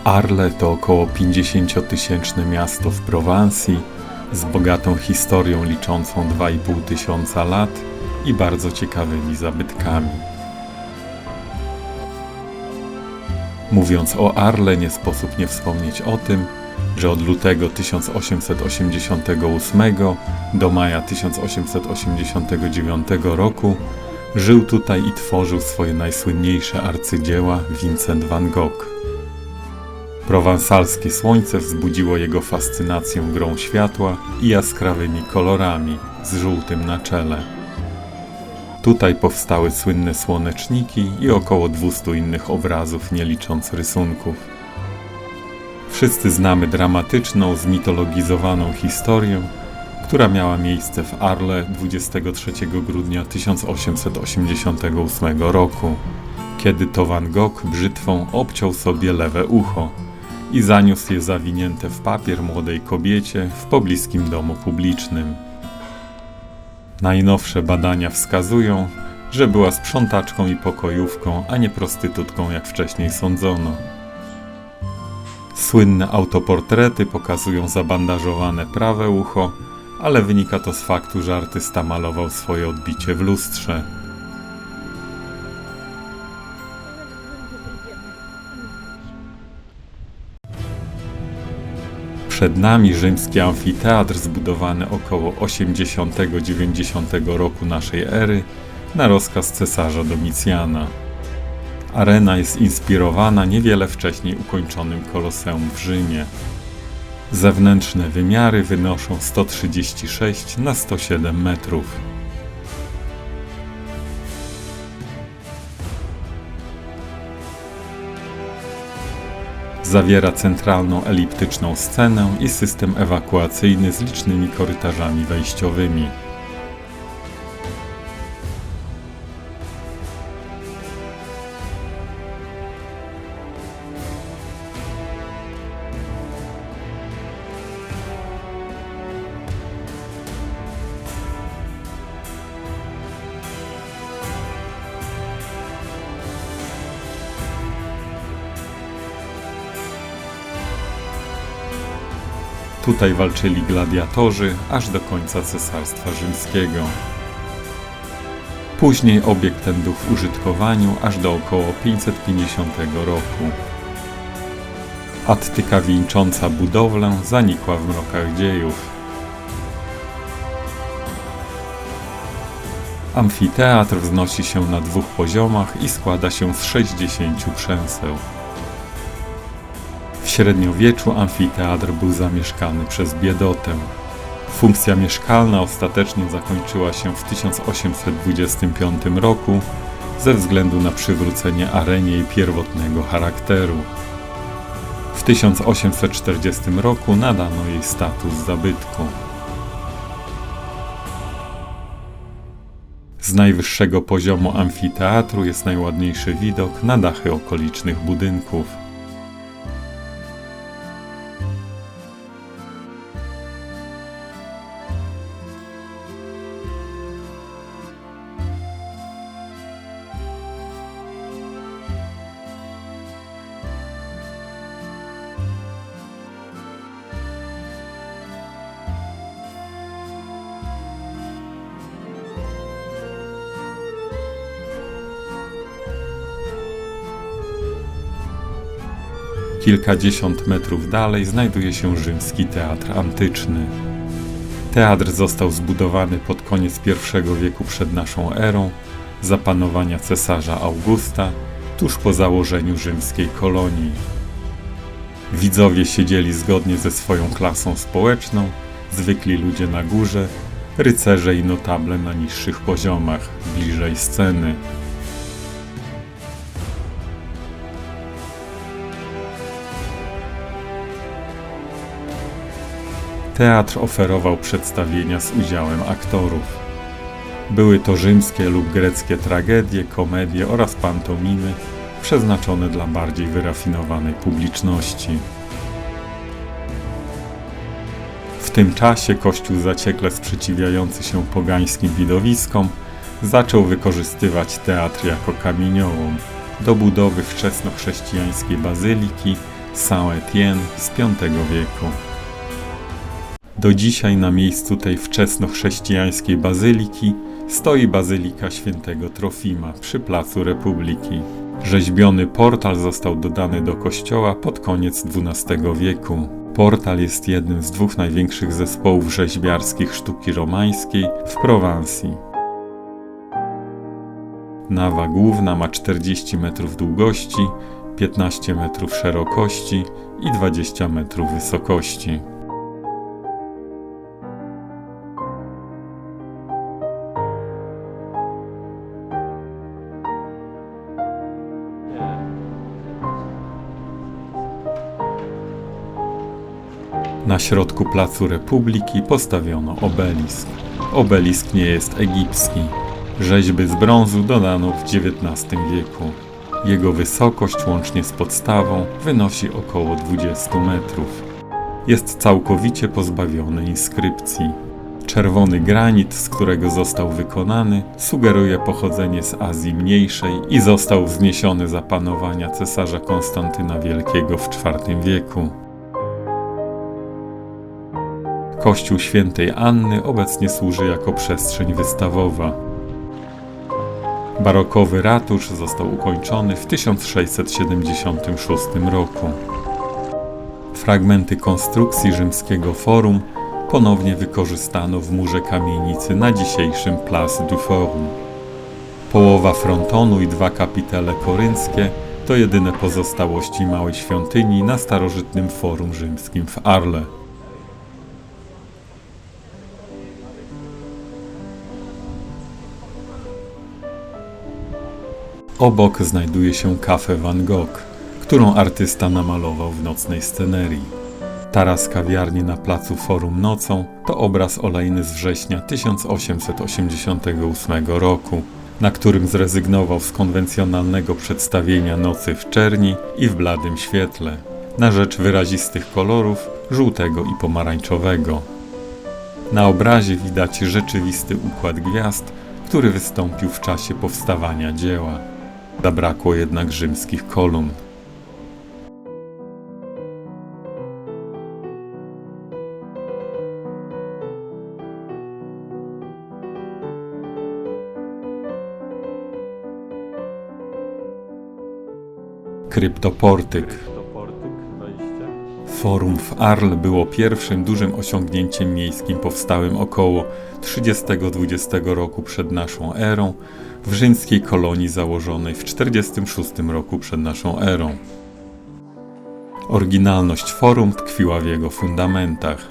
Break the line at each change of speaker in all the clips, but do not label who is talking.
Arles to około 50-tysięczne miasto w Prowansji z bogatą historią liczącą 2,5 tysiąca lat i bardzo ciekawymi zabytkami. Mówiąc o Arles, nie sposób nie wspomnieć o tym, że od lutego 1888 do maja 1889 roku żył tutaj i tworzył swoje najsłynniejsze arcydzieła Vincent van Gogh. Prowansalskie słońce wzbudziło jego fascynację grą światła i jaskrawymi kolorami z żółtym na czele. Tutaj powstały słynne słoneczniki i około 200 innych obrazów, nie licząc rysunków. Wszyscy znamy dramatyczną, zmitologizowaną historię, która miała miejsce w Arles 23 grudnia 1888 roku, kiedy to Van Gogh brzytwą obciął sobie lewe ucho i zaniósł je zawinięte w papier młodej kobiecie w pobliskim domu publicznym. Najnowsze badania wskazują, że była sprzątaczką i pokojówką, a nie prostytutką, jak wcześniej sądzono. Słynne autoportrety pokazują zabandażowane prawe ucho, ale wynika to z faktu, że artysta malował swoje odbicie w lustrze. Przed nami rzymski amfiteatr zbudowany około 80-90 roku naszej ery na rozkaz cesarza Domicjana. Arena jest inspirowana niewiele wcześniej ukończonym Koloseum w Rzymie. Zewnętrzne wymiary wynoszą 136 na 107 metrów. Zawiera centralną eliptyczną scenę i system ewakuacyjny z licznymi korytarzami wejściowymi. Tutaj walczyli gladiatorzy aż do końca Cesarstwa Rzymskiego. Później obiekt ten był w użytkowaniu aż do około 550 roku. Attyka wieńcząca budowlę zanikła w mrokach dziejów. Amfiteatr wznosi się na 2 poziomach i składa się z 60 przęseł. W średniowieczu amfiteatr był zamieszkany przez biedotę. Funkcja mieszkalna ostatecznie zakończyła się w 1825 roku ze względu na przywrócenie arenie jej pierwotnego charakteru. W 1840 roku nadano jej status zabytku. Z najwyższego poziomu amfiteatru jest najładniejszy widok na dachy okolicznych budynków. Kilkadziesiąt metrów dalej znajduje się rzymski teatr antyczny. Teatr został zbudowany pod koniec I wieku przed naszą erą, za panowania cesarza Augusta, tuż po założeniu rzymskiej kolonii. Widzowie siedzieli zgodnie ze swoją klasą społeczną, zwykli ludzie na górze, rycerze i notable na niższych poziomach, bliżej sceny. Teatr oferował przedstawienia z udziałem aktorów. Były to rzymskie lub greckie tragedie, komedie oraz pantomimy przeznaczone dla bardziej wyrafinowanej publiczności. W tym czasie Kościół zaciekle sprzeciwiający się pogańskim widowiskom zaczął wykorzystywać teatr jako kamieniołom do budowy wczesnochrześcijańskiej bazyliki Saint-Étienne z V wieku. Do dzisiaj na miejscu tej wczesnochrześcijańskiej bazyliki stoi bazylika świętego Trofima przy Placu Republiki. Rzeźbiony portal został dodany do kościoła pod koniec XII wieku. Portal jest jednym z dwóch największych zespołów rzeźbiarskich sztuki romańskiej w Prowansji. Nawa główna ma 40 metrów długości, 15 metrów szerokości i 20 metrów wysokości. Na środku Placu Republiki postawiono obelisk. Obelisk nie jest egipski. Rzeźby z brązu dodano w XIX wieku. Jego wysokość łącznie z podstawą wynosi około 20 metrów. Jest całkowicie pozbawiony inskrypcji. Czerwony granit, z którego został wykonany, sugeruje pochodzenie z Azji Mniejszej i został wzniesiony za panowania cesarza Konstantyna Wielkiego w IV wieku. Kościół Świętej Anny obecnie służy jako przestrzeń wystawowa. Barokowy ratusz został ukończony w 1676 roku. Fragmenty konstrukcji rzymskiego forum ponownie wykorzystano w murze kamienicy na dzisiejszym Place du Forum. Połowa frontonu i dwa kapitele korynckie to jedyne pozostałości małej świątyni na starożytnym forum rzymskim w Arles. Obok znajduje się Café Van Gogh, którą artysta namalował w nocnej scenerii. Taras kawiarni na placu Forum nocą to obraz olejny z września 1888 roku, na którym zrezygnował z konwencjonalnego przedstawienia nocy w czerni i w bladym świetle, na rzecz wyrazistych kolorów żółtego i pomarańczowego. Na obrazie widać rzeczywisty układ gwiazd, który wystąpił w czasie powstawania dzieła. Zabrakło jednak rzymskich kolumn. Kryptoportyk. Forum w Arles było pierwszym dużym osiągnięciem miejskim powstałym około 30-20 roku przed naszą erą w rzymskiej kolonii założonej w 46 roku przed naszą erą. Oryginalność forum tkwiła w jego fundamentach.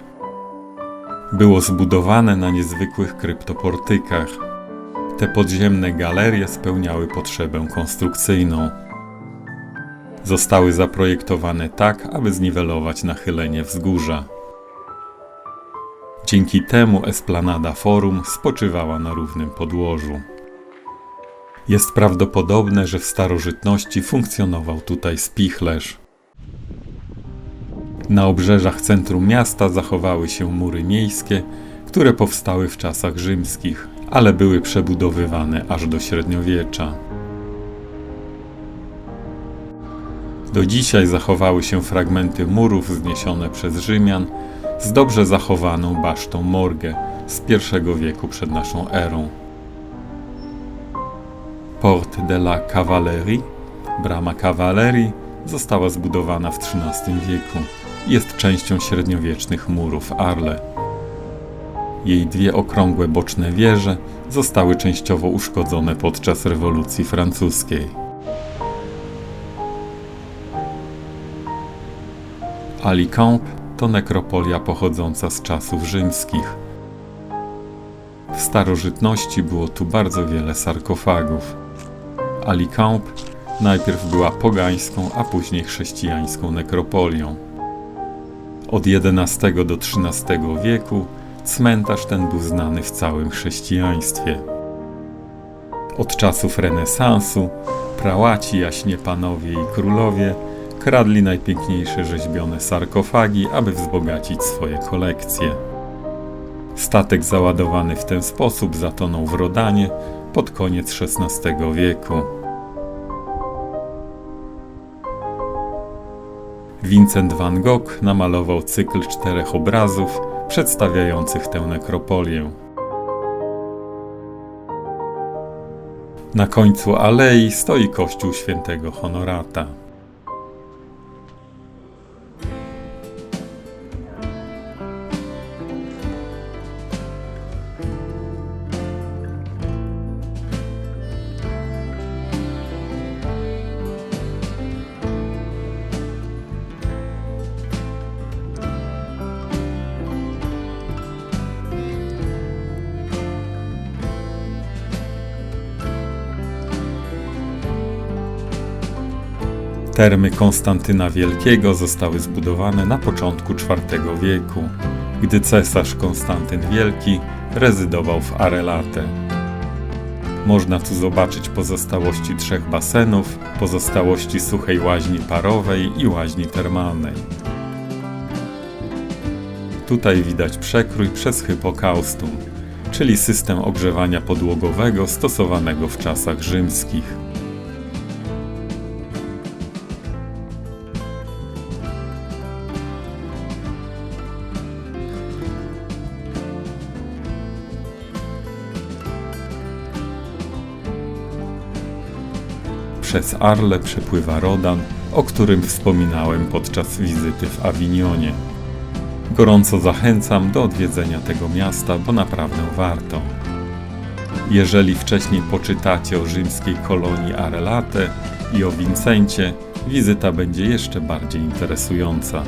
Było zbudowane na niezwykłych kryptoportykach. Te podziemne galerie spełniały potrzebę konstrukcyjną. Zostały zaprojektowane tak, aby zniwelować nachylenie wzgórza. Dzięki temu esplanada forum spoczywała na równym podłożu. Jest prawdopodobne, że w starożytności funkcjonował tutaj spichlerz. Na obrzeżach centrum miasta zachowały się mury miejskie, które powstały w czasach rzymskich, ale były przebudowywane aż do średniowiecza. Do dzisiaj zachowały się fragmenty murów wzniesione przez Rzymian z dobrze zachowaną basztą Morgue z I wieku przed naszą erą. Porte de la Cavalerie, brama kawalerii, została zbudowana w XIII wieku i jest częścią średniowiecznych murów Arles. Jej dwie okrągłe boczne wieże zostały częściowo uszkodzone podczas rewolucji francuskiej. Alicamp to nekropolia pochodząca z czasów rzymskich. W starożytności było tu bardzo wiele sarkofagów. Alicamp najpierw była pogańską, a później chrześcijańską nekropolią. Od XI do XIII wieku cmentarz ten był znany w całym chrześcijaństwie. Od czasów renesansu prałaci, jaśnie panowie i królowie kradli najpiękniejsze rzeźbione sarkofagi, aby wzbogacić swoje kolekcje. Statek załadowany w ten sposób zatonął w Rodanie pod koniec XVI wieku. Vincent van Gogh namalował cykl 4 obrazów przedstawiających tę nekropolię. Na końcu alei stoi kościół świętego Honorata. Termy Konstantyna Wielkiego zostały zbudowane na początku IV wieku, gdy cesarz Konstantyn Wielki rezydował w Arelate. Można tu zobaczyć pozostałości 3 basenów, pozostałości suchej łaźni parowej i łaźni termalnej. Tutaj widać przekrój przez hypokaustum, czyli system ogrzewania podłogowego stosowanego w czasach rzymskich. Przez Arles przepływa Rodan, o którym wspominałem podczas wizyty w Awinionie. Gorąco zachęcam do odwiedzenia tego miasta, bo naprawdę warto. Jeżeli wcześniej poczytacie o rzymskiej kolonii Arelate i o Vincencie, wizyta będzie jeszcze bardziej interesująca.